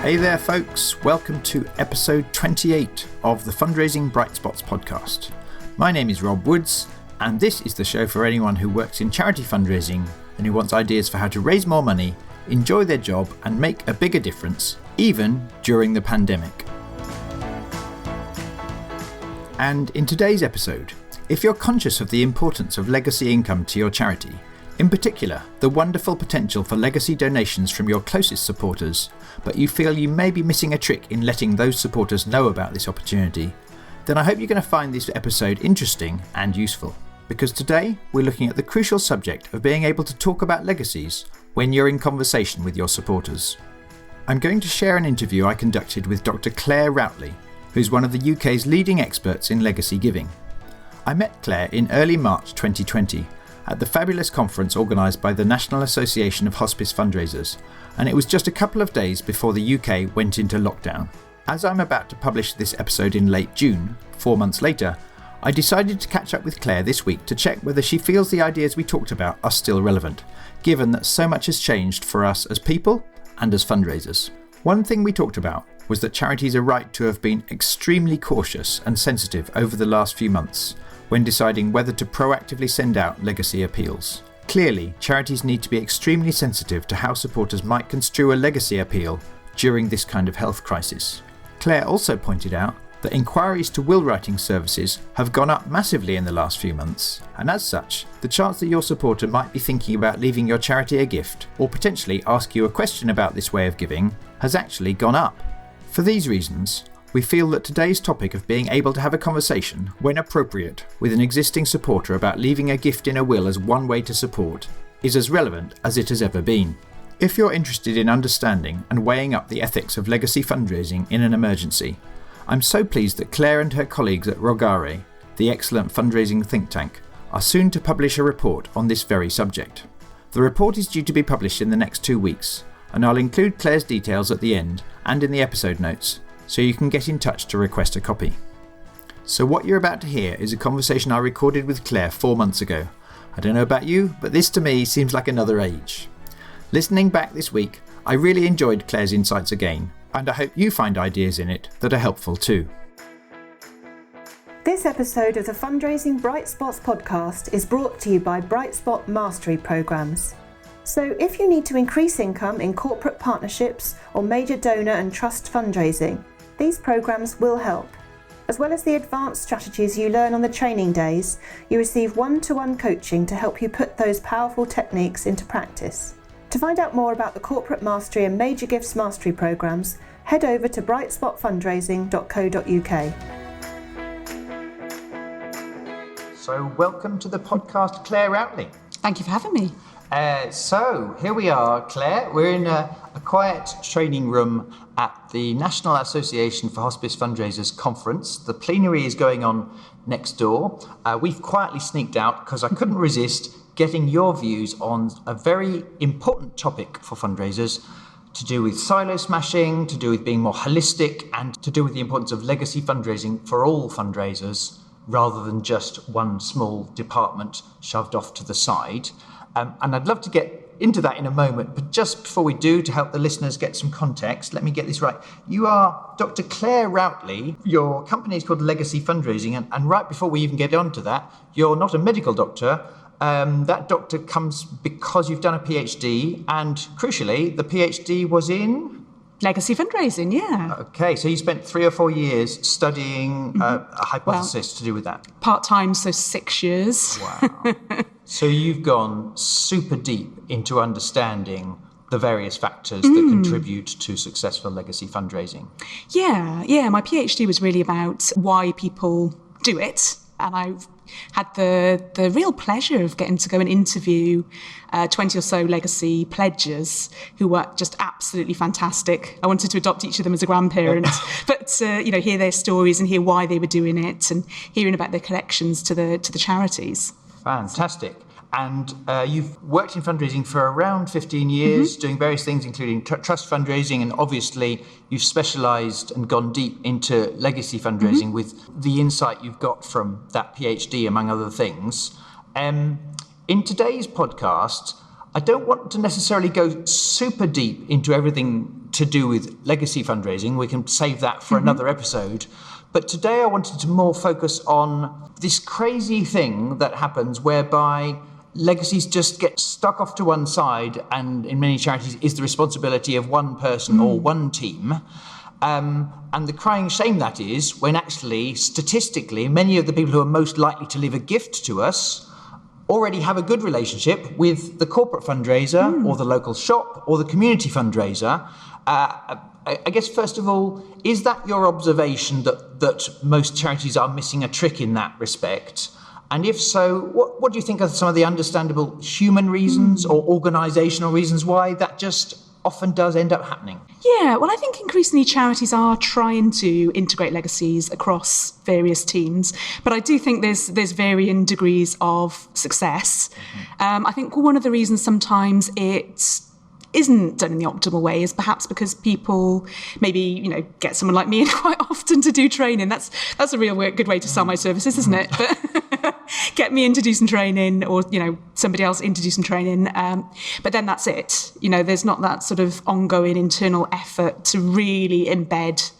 Hey there folks, welcome to episode 28 of the Fundraising Bright Spots podcast. My name is Rob Woods and this is the show for anyone who works in charity fundraising and who wants ideas for how to raise more money, enjoy their job and make a bigger difference, even during the pandemic. And in today's episode, if you're conscious of the importance of legacy income to your charity, in particular, the wonderful potential for legacy donations from your closest supporters, but you feel you may be missing a trick in letting those supporters know about this opportunity, then I hope you're going to find this episode interesting and useful. Because today, we're looking at the crucial subject of being able to talk about legacies when you're in conversation with your supporters. I'm going to share an interview I conducted with Dr. Claire Routley, who's one of the UK's leading experts in legacy giving. I met Claire in early March 2020, at the fabulous conference organised by the National Association of Hospice Fundraisers, and it was just a couple of days before the UK went into lockdown. As I'm about to publish this episode in late June, 4 months later, I decided to catch up with Claire this week to check whether she feels the ideas we talked about are still relevant, given that so much has changed for us as people and as fundraisers. One thing we talked about was that charities are right to have been extremely cautious and sensitive over the last few months, when deciding whether to proactively send out legacy appeals. Clearly, charities need to be extremely sensitive to how supporters might construe a legacy appeal during this kind of health crisis. Claire also pointed out that inquiries to will writing services have gone up massively in the last few months, and as such, the chance that your supporter might be thinking about leaving your charity a gift, or potentially ask you a question about this way of giving, has actually gone up. For these reasons, we feel that today's topic of being able to have a conversation, when appropriate, with an existing supporter about leaving a gift in a will as one way to support, is as relevant as it has ever been. If you're interested in understanding and weighing up the ethics of legacy fundraising in an emergency, I'm so pleased that Claire and her colleagues at Rogare, the excellent fundraising think tank, are soon to publish a report on this very subject. The report is due to be published in the next 2 weeks, and I'll include Claire's details at the end and in the episode notes, so you can get in touch to request a copy. So what you're about to hear is a conversation I recorded with Claire 4 months ago. I don't know about you, but this to me seems like another age. Listening back this week, I really enjoyed Claire's insights again, and I hope you find ideas in it that are helpful too. This episode of the Fundraising Bright Spots podcast is brought to you by Bright Spot Mastery Programs. So if you need to increase income in corporate partnerships or major donor and trust fundraising, these programs will help. As well as the advanced strategies you learn on the training days, you receive one-to-one coaching to help you put those powerful techniques into practice. To find out more about the Corporate Mastery and Major Gifts Mastery programs, head over to brightspotfundraising.co.uk. So welcome to the podcast, Claire Routley. Thank you for having me. So here we are, Claire. We're in a quiet training room at the National Association for Hospice Fundraisers conference. The plenary is going on next door. We've quietly sneaked out because I couldn't resist getting your views on a very important topic for fundraisers, to do with silo smashing, to do with being more holistic, and to do with the importance of legacy fundraising for all fundraisers rather than just one small department shoved off to the side. And I'd love to get into that in a moment, but just before we do, to help the listeners get some context, let me get this right. You are Dr. Claire Routley. Your company is called Legacy Fundraising, and right before we even get onto that, you're not a medical doctor. That doctor comes because you've done a PhD, and crucially, the PhD was in? Legacy fundraising, yeah. Okay, so you spent 3 or 4 years studying a hypothesis to do with that. Part-time, so 6 years. Wow. So you've gone super deep into understanding the various factors that contribute to successful legacy fundraising. Yeah. My PhD was really about why people do it. And I had the real pleasure of getting to go and interview 20 or so legacy pledgers who were just absolutely fantastic. I wanted to adopt each of them as a grandparent, but hear their stories and hear why they were doing it, and hearing about their connections to the charities. Fantastic. And you've worked in fundraising for around 15 years, doing various things, including trust fundraising, and obviously you've specialised and gone deep into legacy fundraising with the insight you've got from that PhD, among other things. In today's podcast, I don't want to necessarily go super deep into everything to do with legacy fundraising. We can save that for another episode. But today I wanted to more focus on this crazy thing that happens whereby legacies just get stuck off to one side, and in many charities is the responsibility of one person or one team. And the crying shame that is when actually, statistically, many of the people who are most likely to leave a gift to us already have a good relationship with the corporate fundraiser or the local shop or the community fundraiser. I guess, first of all, is that your observation that most charities are missing a trick in that respect? And if so, what do you think are some of the understandable human reasons or organisational reasons why that just often does end up happening? Yeah, well, I think increasingly charities are trying to integrate legacies across various teams, but I do think there's varying degrees of success. I think one of the reasons sometimes it isn't done in the optimal way is perhaps because people maybe, get someone like me in quite often to do training. That's a real good way to sell my services, isn't it? But get me in to do some training, or, somebody else in to do some training. But then that's it. There's not that sort of ongoing internal effort to really embed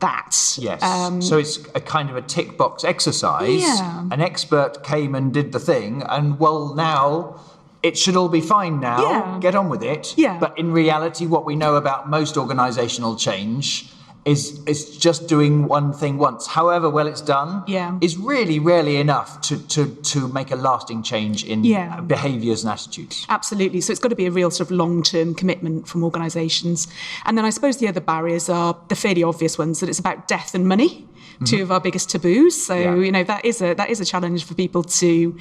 that. Yes. So it's a kind of a tick box exercise. Yeah. An expert came and did the thing, and now it should all be fine now. Yeah. Get on with it. Yeah. But in reality, what we know about most organisational change is just doing one thing once, however well it's done, is really rarely enough to make a lasting change in behaviours and attitudes. Absolutely. So it's got to be a real sort of long-term commitment from organisations. And then I suppose the other barriers are the fairly obvious ones, that it's about death and money. Two of our biggest taboos. So, that is a challenge for people to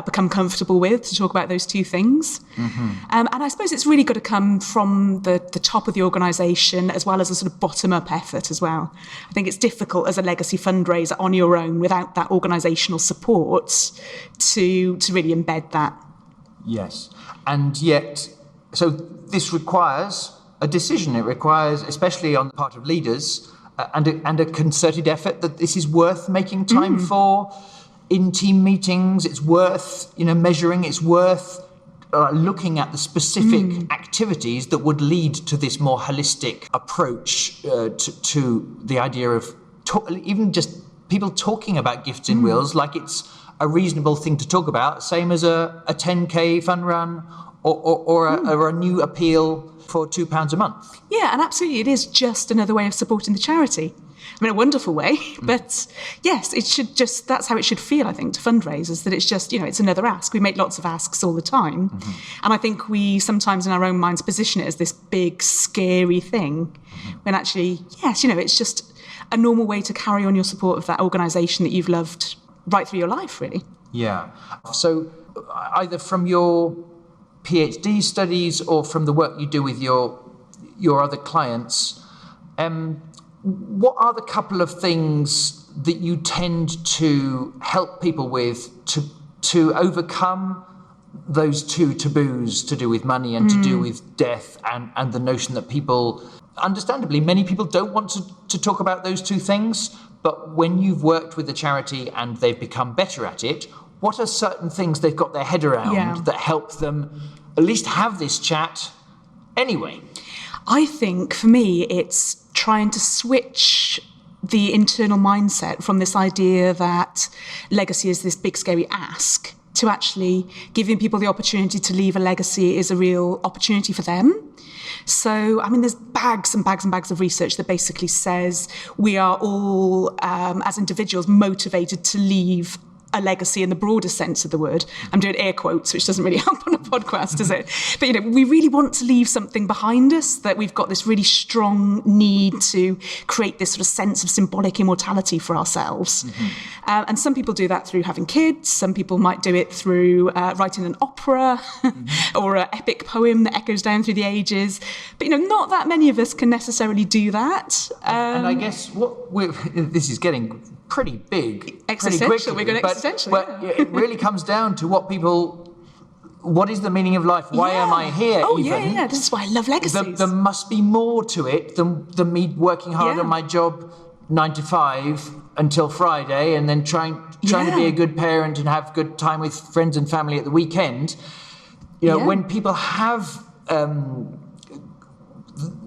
become comfortable with, to talk about those two things. And I suppose it's really got to come from the top of the organisation, as well as a sort of bottom-up effort as well. I think it's difficult as a legacy fundraiser on your own without that organisational support to really embed that. Yes. And yet, so this requires a decision. It requires, especially on the part of leaders, and a concerted effort that this is worth making time for in team meetings. It's worth, measuring. It's worth looking at the specific activities that would lead to this more holistic approach to the idea of even just people talking about gifts in wills like it's a reasonable thing to talk about, same as a 10K fun run or a new appeal for £2 a month. Yeah, and absolutely, it is just another way of supporting the charity. I mean, a wonderful way, but yes, that's how it should feel, I think, to fundraisers, that it's just, it's another ask. We make lots of asks all the time. And I think we sometimes in our own minds position it as this big, scary thing, when actually, yes, it's just a normal way to carry on your support of that organisation that you've loved right through your life, really. Yeah. So either from your PhD studies or from the work you do with your other clients, what are the couple of things that you tend to help people with to overcome those two taboos to do with money and to do with death and the notion that people, understandably, many people don't want to talk about those two things, but when you've worked with the charity and they've become better at it, what are certain things they've got their head around that help them at least have this chat anyway? I think for me, it's trying to switch the internal mindset from this idea that legacy is this big, scary ask to actually giving people the opportunity to leave a legacy is a real opportunity for them. So, I mean, there's bags and bags and bags of research that basically says we are all, as individuals, motivated to leave a legacy in the broader sense of the word. I'm doing air quotes, which doesn't really help on a podcast, does it? But, we really want to leave something behind us, that we've got this really strong need to create this sort of sense of symbolic immortality for ourselves. And some people do that through having kids. Some people might do it through writing an opera or an epic poem that echoes down through the ages. But, not that many of us can necessarily do that. And I guess this is getting pretty big, existential. Pretty quickly, We're going existential. But it really comes down to what is the meaning of life? Why am I here? Oh, even? yeah. This is why I love legacies. There must be more to it than me working hard on my job 9 to 5 until Friday, and then trying to be a good parent and have good time with friends and family at the weekend. When people have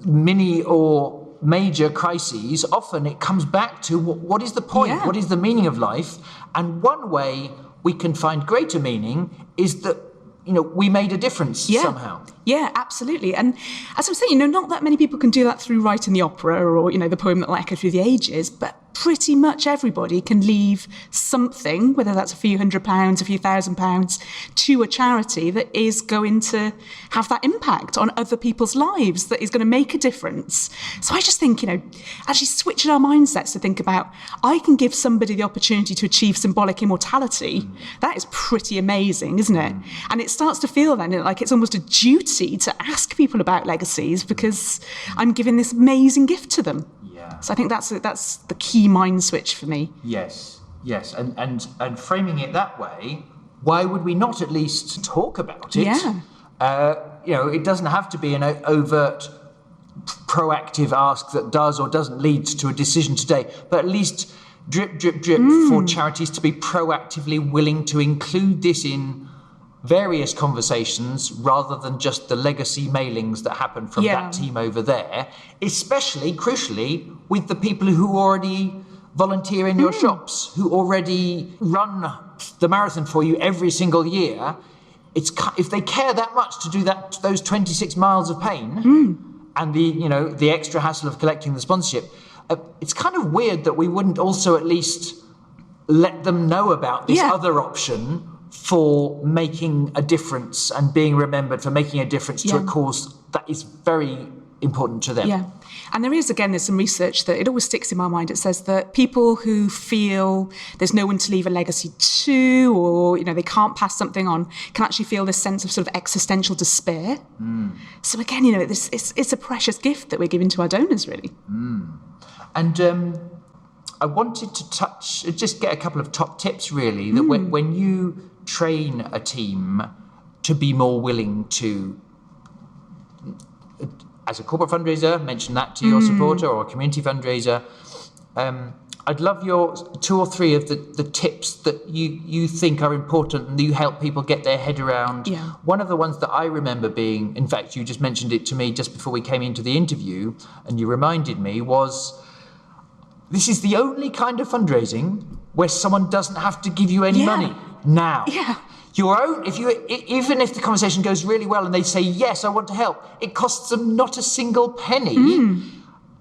mini or major crises, often it comes back to what is the point? Yeah. What is the meaning of life? And one way we can find greater meaning is that, we made a difference somehow. Yeah, absolutely. And as I was saying, not that many people can do that through writing the opera or, the poem that will echo through the ages, but pretty much everybody can leave something, whether that's a few £100, a few £1,000, to a charity that is going to have that impact on other people's lives, that is going to make a difference. So I just think, actually switching our mindsets to think about, I can give somebody the opportunity to achieve symbolic immortality. That is pretty amazing, isn't it? And it starts to feel then like it's almost a duty to ask people about legacies because I'm giving this amazing gift to them. Yeah. So I think that's the key mind switch for me. Yes, and framing it that way, why would we not at least talk about it? Yeah. It doesn't have to be an overt, proactive ask that does or doesn't lead to a decision today, but at least drip, drip, drip for charities to be proactively willing to include this in various conversations rather than just the legacy mailings that happen from that team over there, especially, crucially, with the people who already volunteer in your shops, who already run the marathon for you every single year. If they care that much to do that, those 26 miles of pain and the extra hassle of collecting the sponsorship, it's kind of weird that we wouldn't also at least let them know about this other option for making a difference and being remembered for making a difference to a cause that is very important to them. Yeah. And there's some research that it always sticks in my mind. It says that people who feel there's no one to leave a legacy to, or, they can't pass something on, can actually feel this sense of sort of existential despair. So again, it's a precious gift that we're giving to our donors, really. And I wanted to just get a couple of top tips, really, that when you train a team to be more willing to, as a corporate fundraiser, mention that to your supporter, or a community fundraiser. I'd love your 2 or 3 of the tips that you think are important and you help people get their head around. Yeah. One of the ones that I remember being, in fact, you just mentioned it to me just before we came into the interview, and you reminded me, was this is the only kind of fundraising where someone doesn't have to give you any money now. Yeah. Even if the conversation goes really well and they say, yes, I want to help, it costs them not a single penny.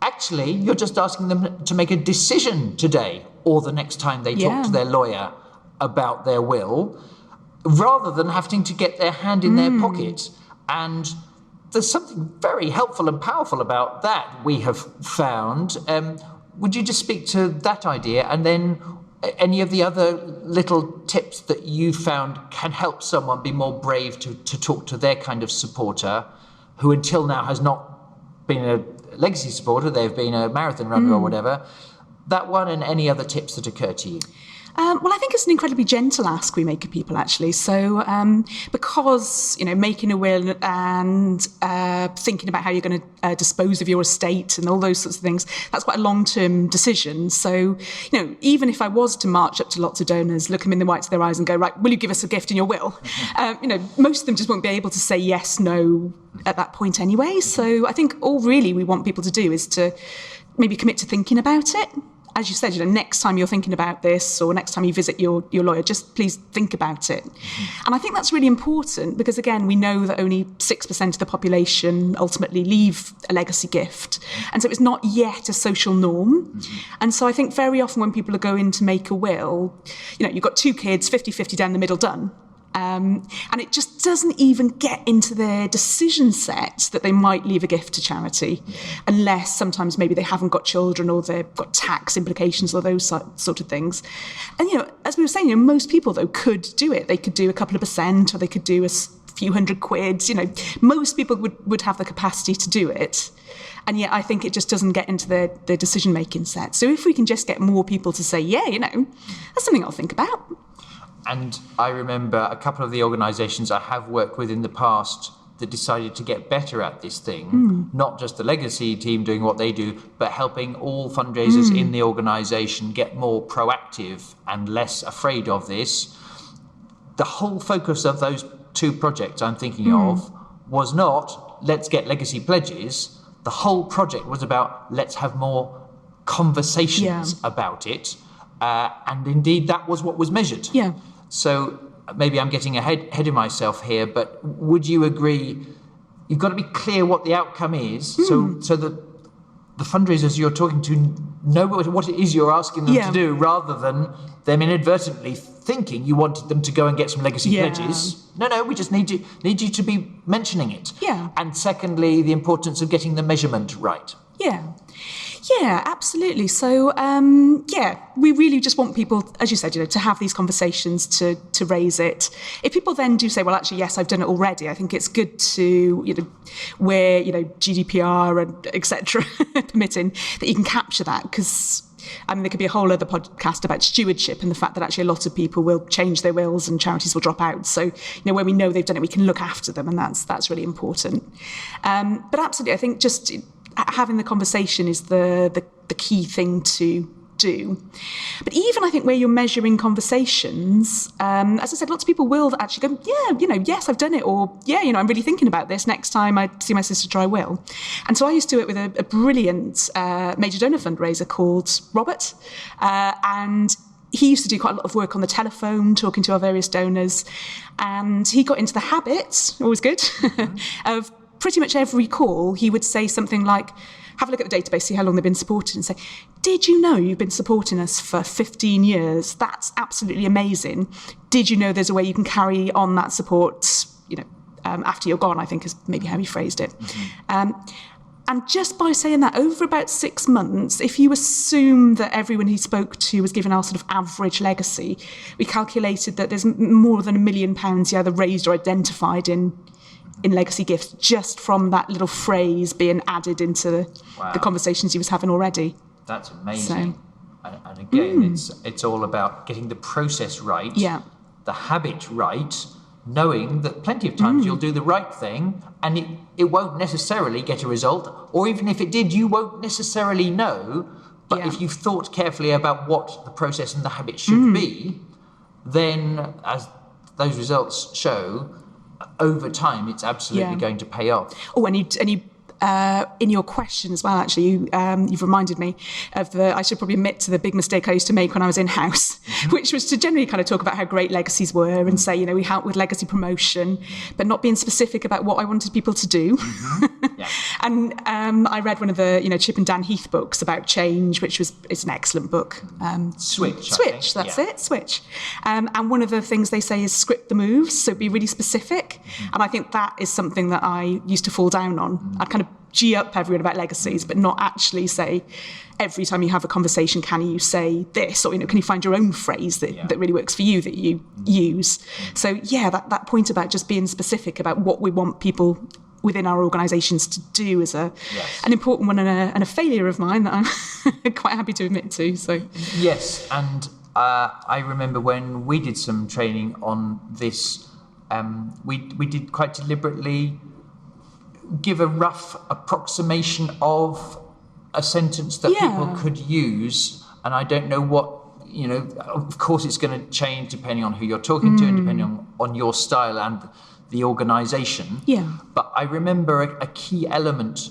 Actually, you're just asking them to make a decision today or the next time they talk to their lawyer about their will, rather than having to get their hand in their pocket. And there's something very helpful and powerful about that, we have found. Would you just speak to that idea, and then any of the other little tips that you found can help someone be more brave to talk to their kind of supporter who until now has not been a legacy supporter, they've been a marathon runner or whatever? That one, and any other tips that occur to you? Well, I think it's an incredibly gentle ask we make of people, actually. So because, making a will and thinking about how you're going to dispose of your estate and all those sorts of things, that's quite a long-term decision. So, even if I was to march up to lots of donors, look them in the whites of their eyes and go, right, will you give us a gift in your will? Most of them just won't be able to say yes, no at that point anyway. So I think all really we want people to do is to maybe commit to thinking about it. As you said, next time you're thinking about this, or next time you visit your lawyer, just please think about it. And I think that's really important because, again, we know that only 6% of the population ultimately leave a legacy gift. And so it's not yet a social norm. And so I think very often when people are going to make a will, you've got 2 kids, 50-50 down the middle, done. And it just doesn't even get into their decision set that they might leave a gift to charity, unless sometimes maybe they haven't got children or they've got tax implications or those sort of things. And, as we were saying, most people, though, could do it. They could do a couple of percent, or they could do a few £100. Most people would have the capacity to do it. And yet I think it just doesn't get into their decision-making set. So if we can just get more people to say, that's something I'll think about. And I remember a couple of the organisations I have worked with in the past that decided to get better at this thing, not just the legacy team doing what they do, but helping all fundraisers in the organisation get more proactive and less afraid of this. The whole focus of those 2 projects I'm thinking of was not, let's get legacy pledges. The whole project was about let's have more conversations about it. And indeed, that was what was measured. Yeah. So maybe I'm getting ahead of myself here, but would you agree you've got to be clear what the outcome is so that the fundraisers you're talking to know what it is you're asking them to do, rather than them inadvertently thinking you wanted them to go and get some legacy pledges. No, we just need you to be mentioning it. Yeah. And secondly, the importance of getting the measurement right. Yeah, absolutely. So, we really just want people, as you said, to have these conversations, to raise it. If people then do say, well, actually, yes, I've done it already, I think it's good to, where, GDPR and et cetera permitting, that you can capture that, because there could be a whole other podcast about stewardship and the fact that actually a lot of people will change their wills and charities will drop out. So, when we know they've done it, we can look after them, and that's really important. But absolutely, I think just having the conversation is the key thing to do. But even I think where you're measuring conversations, as I said, lots of people will actually go, yes, I've done it, or I'm really thinking about this. Next time I see my sister, I will. And so I used to do it with a brilliant major donor fundraiser called Robert, and he used to do quite a lot of work on the telephone, talking to our various donors, and he got into the habit, always good, of pretty much every call, he would say something like, have a look at the database, see how long they've been supported, and say, did you know you've been supporting us for 15 years? That's absolutely amazing. Did you know there's a way you can carry on that support, after you're gone, I think is maybe how he phrased it. And just by saying that, over about 6 months, if you assume that everyone he spoke to was given our sort of average legacy, we calculated that there's more than £1 million he either raised or identified in legacy gifts, just from that little phrase being added into the conversations he was having already. That's amazing. So, and again, it's all about getting the process right, the habit right, knowing that plenty of times you'll do the right thing and it won't necessarily get a result, or even if it did, you won't necessarily know. But if you've thought carefully about what the process and the habit should be, then as those results show, over time, it's absolutely going to pay off. Oh, and you in your question as well, actually, you've reminded me of I should probably admit to the big mistake I used to make when I was in-house, which was to generally kind of talk about how great legacies were and say, we help with legacy promotion, but not being specific about what I wanted people to do. And I read one of the, Chip and Dan Heath books about change, it's an excellent book. Switch, that's it, Switch. And one of the things they say is script the moves, so be really specific. And I think that is something that I used to fall down on. I'd kind of G up everyone about legacies, but not actually say, every time you have a conversation, can you say this? Or, can you find your own phrase that really works for you, that you use? So, that point about just being specific about what we want people within our organisations to do is an important one and a failure of mine that I'm quite happy to admit to. So yes, and I remember when we did some training on this, we did quite deliberately give a rough approximation of a sentence that people could use, and I don't know what, of course it's going to change depending on who you're talking to and depending on your style and the organisation. But I remember a key element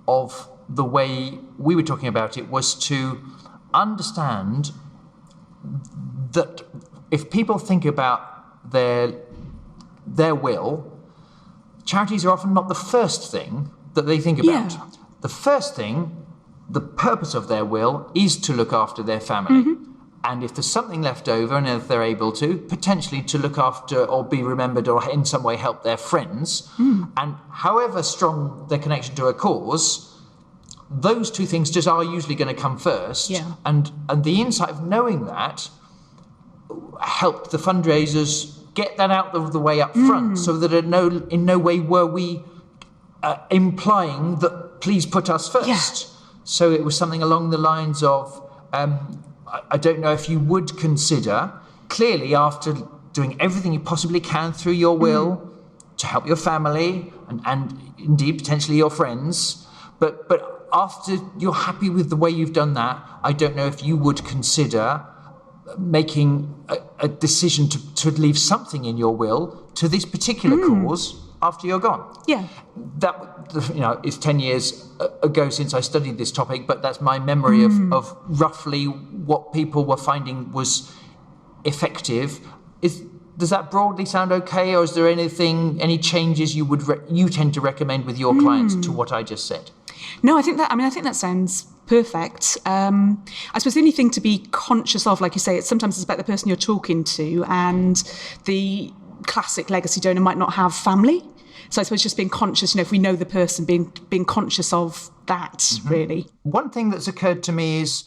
of the way we were talking about it was to understand that if people think about their will, charities are often not the first thing that they think about. The first thing, the purpose of their will, is to look after their family. And if there's something left over, and if they're able to, potentially to look after or be remembered or in some way help their friends. And however strong their connection to a cause, those two things just are usually going to come first. And the insight of knowing that helped the fundraisers get that out of the way up front, so that in no way were we implying that please put us first. So it was something along the lines of, I don't know if you would consider, clearly after doing everything you possibly can through your will to help your family and indeed potentially your friends, but after you're happy with the way you've done that, I don't know if you would consider making a decision to leave something in your will to this particular cause, after you're gone. Yeah. That, it's 10 years ago since I studied this topic, but that's my memory of roughly what people were finding was effective. Does that broadly sound okay, or is there any changes you tend to recommend with your clients to what I just said? No, I think that sounds perfect. I suppose the only thing to be conscious of, like you say, sometimes it's about the person you're talking to, and the classic legacy donor might not have family. So I suppose just being conscious, if we know the person, being conscious of that, really. One thing that's occurred to me is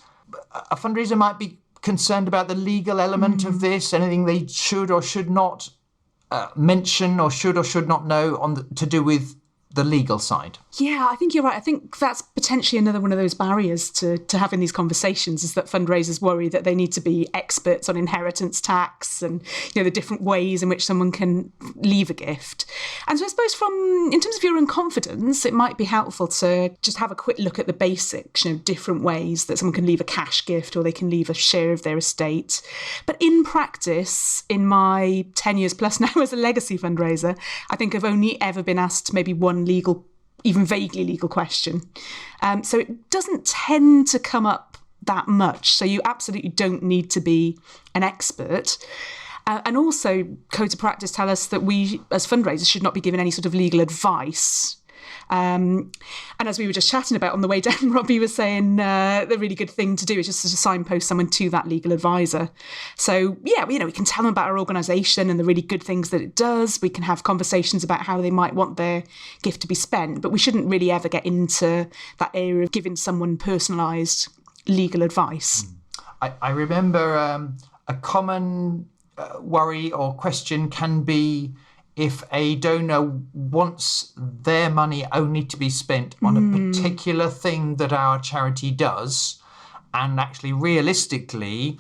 a fundraiser might be concerned about the legal element of this, anything they should or should not mention or should not know to do with the legal side. Yeah, I think you're right. I think that's potentially another one of those barriers to having these conversations, is that fundraisers worry that they need to be experts on inheritance tax and, the different ways in which someone can leave a gift. And so I suppose in terms of your own confidence, it might be helpful to just have a quick look at the basics, different ways that someone can leave a cash gift or they can leave a share of their estate. But in practice, in my 10 years plus now as a legacy fundraiser, I think I've only ever been asked maybe one legal, even vaguely legal question. So it doesn't tend to come up that much. So you absolutely don't need to be an expert. And also, codes of practice tell us that we, as fundraisers, should not be given any sort of legal advice. And as we were just chatting about on the way down, Robbie was saying the really good thing to do is just to signpost someone to that legal advisor. So, yeah, we can tell them about our organisation and the really good things that it does. We can have conversations about how they might want their gift to be spent, but we shouldn't really ever get into that area of giving someone personalised legal advice. I remember a common worry or question can be, if a donor wants their money only to be spent on a particular thing that our charity does, and actually realistically,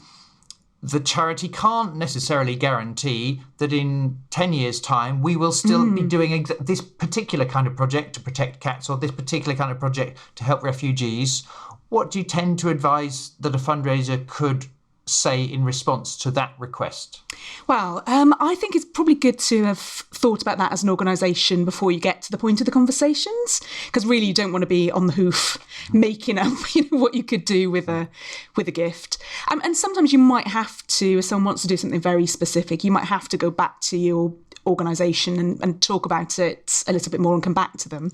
the charity can't necessarily guarantee that in 10 years' time we will still be doing this particular kind of project to protect cats, or this particular kind of project to help refugees, what do you tend to advise that a fundraiser could say in response to that request? Well, I think it's probably good to have thought about that as an organisation before you get to the point of the conversations, because really you don't want to be on the hoof making up what you could do with a gift. And sometimes you might have to, if someone wants to do something very specific, you might have to go back to your organisation and talk about it a little bit more and come back to them.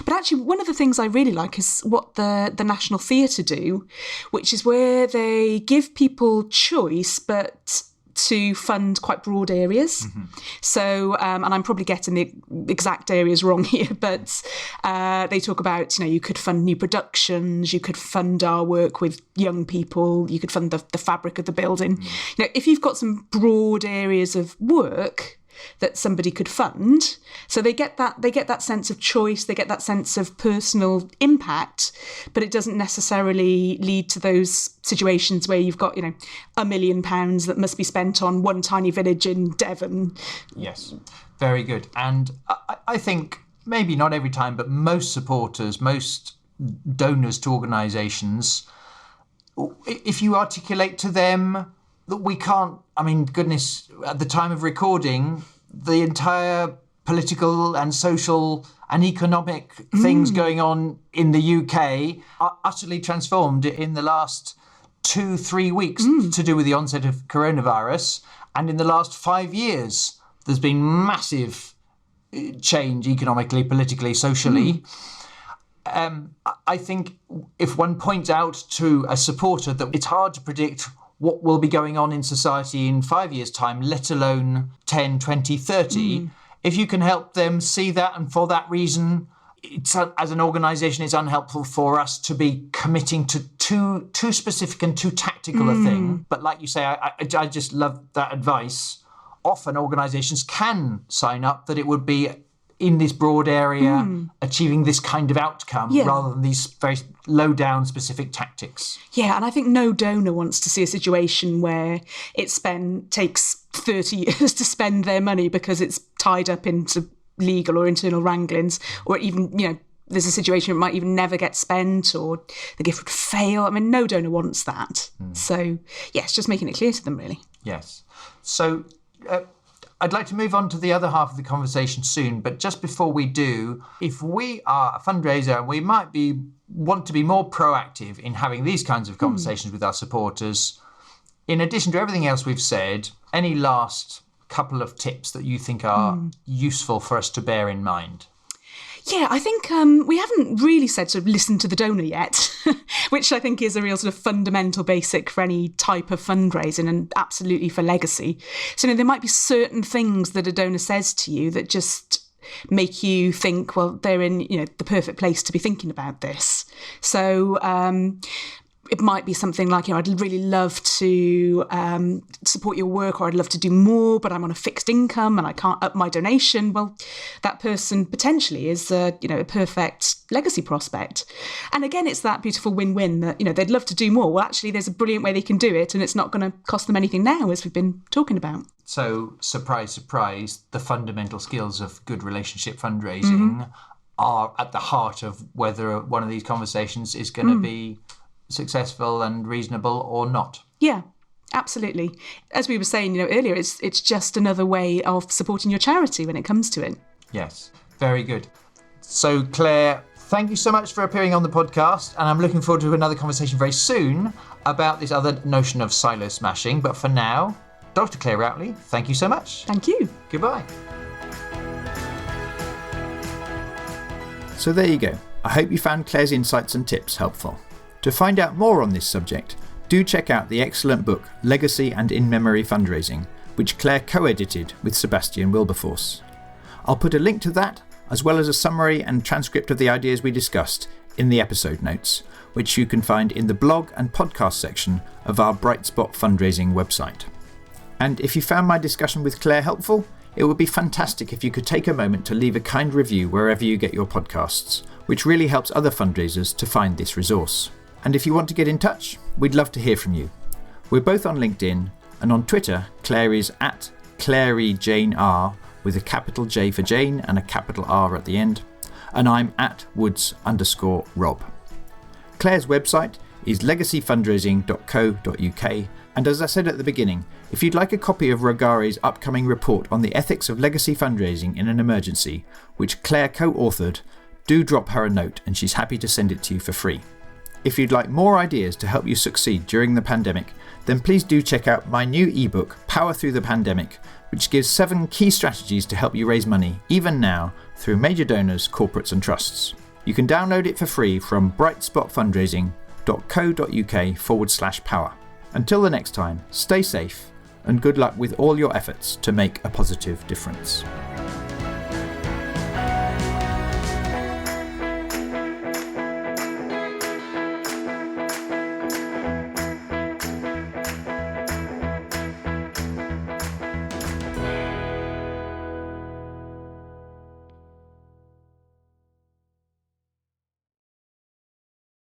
But actually, one of the things I really like is what the National Theatre do, which is where they give people choice, but to fund quite broad areas. So, and I'm probably getting the exact areas wrong here, but they talk about, you could fund new productions, you could fund our work with young people, you could fund the fabric of the building. If you've got some broad areas of work that somebody could fund, so they get that sense of choice, they get that sense of personal impact, but it doesn't necessarily lead to those situations where you've got £1 million that must be spent on one tiny village in Devon. Yes, very good. And I think maybe not every time, but most supporters, most donors to organisations, if you articulate to them that we can't, goodness, at the time of recording, the entire political and social and economic things going on in the UK are utterly transformed in the last 2-3 weeks to do with the onset of coronavirus. And in the last 5 years, there's been massive change economically, politically, socially. I think if one points out to a supporter that it's hard to predict what will be going on in society in 5 years' time, let alone 10, 20, 30, if you can help them see that, and for that reason, as an organisation, it's unhelpful for us to be committing to too specific and too tactical a thing. But like you say, I just love that advice. Often organisations can sign up that it would be in this broad area, achieving this kind of outcome, rather than these very low-down specific tactics. Yeah, and I think no donor wants to see a situation where it takes 30 years to spend their money because it's tied up into legal or internal wranglings, or even, there's a situation where it might even never get spent, or the gift would fail. No donor wants that. So, yes, just making it clear to them, really. Yes. So, I'd like to move on to the other half of the conversation soon, but just before we do, if we are a fundraiser and we might want to be more proactive in having these kinds of conversations with our supporters, in addition to everything else we've said, any last couple of tips that you think are useful for us to bear in mind? Yeah, I think we haven't really said sort of listen to the donor yet, which I think is a real sort of fundamental basic for any type of fundraising and absolutely for legacy. So, there might be certain things that a donor says to you that just make you think, well, they're in, the perfect place to be thinking about this. So, it might be something like, I'd really love to support your work, or I'd love to do more, but I'm on a fixed income and I can't up my donation. Well, that person potentially is a perfect legacy prospect. And again, it's that beautiful win-win that, they'd love to do more. Well, actually, there's a brilliant way they can do it, and it's not going to cost them anything now, as we've been talking about. So, surprise, surprise, the fundamental skills of good relationship fundraising are at the heart of whether one of these conversations is going to be successful and reasonable or not. Yeah, absolutely. As we were saying, earlier, it's just another way of supporting your charity when it comes to it. Yes, very good. So, Claire, thank you so much for appearing on the podcast, and I'm looking forward to another conversation very soon about this other notion of silo smashing. But for now, Dr. Claire Routley, thank you so much. Thank you. Goodbye. So there you go. I hope you found Claire's insights and tips helpful. To find out more on this subject, do check out the excellent book Legacy and In-Memory Fundraising, which Claire co-edited with Sebastian Wilberforce. I'll put a link to that, as well as a summary and transcript of the ideas we discussed, in the episode notes, which you can find in the blog and podcast section of our Bright Spot Fundraising website. And if you found my discussion with Claire helpful, it would be fantastic if you could take a moment to leave a kind review wherever you get your podcasts, which really helps other fundraisers to find this resource. And if you want to get in touch, we'd love to hear from you. We're both on LinkedIn, and on Twitter, Claire is at ClairieJaneR with a capital J for Jane and a capital R at the end, and I'm at Woods_Rob. Claire's website is legacyfundraising.co.uk, and as I said at the beginning, if you'd like a copy of Rogari's upcoming report on the ethics of legacy fundraising in an emergency, which Claire co-authored, do drop her a note and she's happy to send it to you for free. If you'd like more ideas to help you succeed during the pandemic, then please do check out my new ebook, Power Through the Pandemic, which gives 7 key strategies to help you raise money, even now, through major donors, corporates and trusts. You can download it for free from brightspotfundraising.co.uk/power. Until the next time, stay safe and good luck with all your efforts to make a positive difference.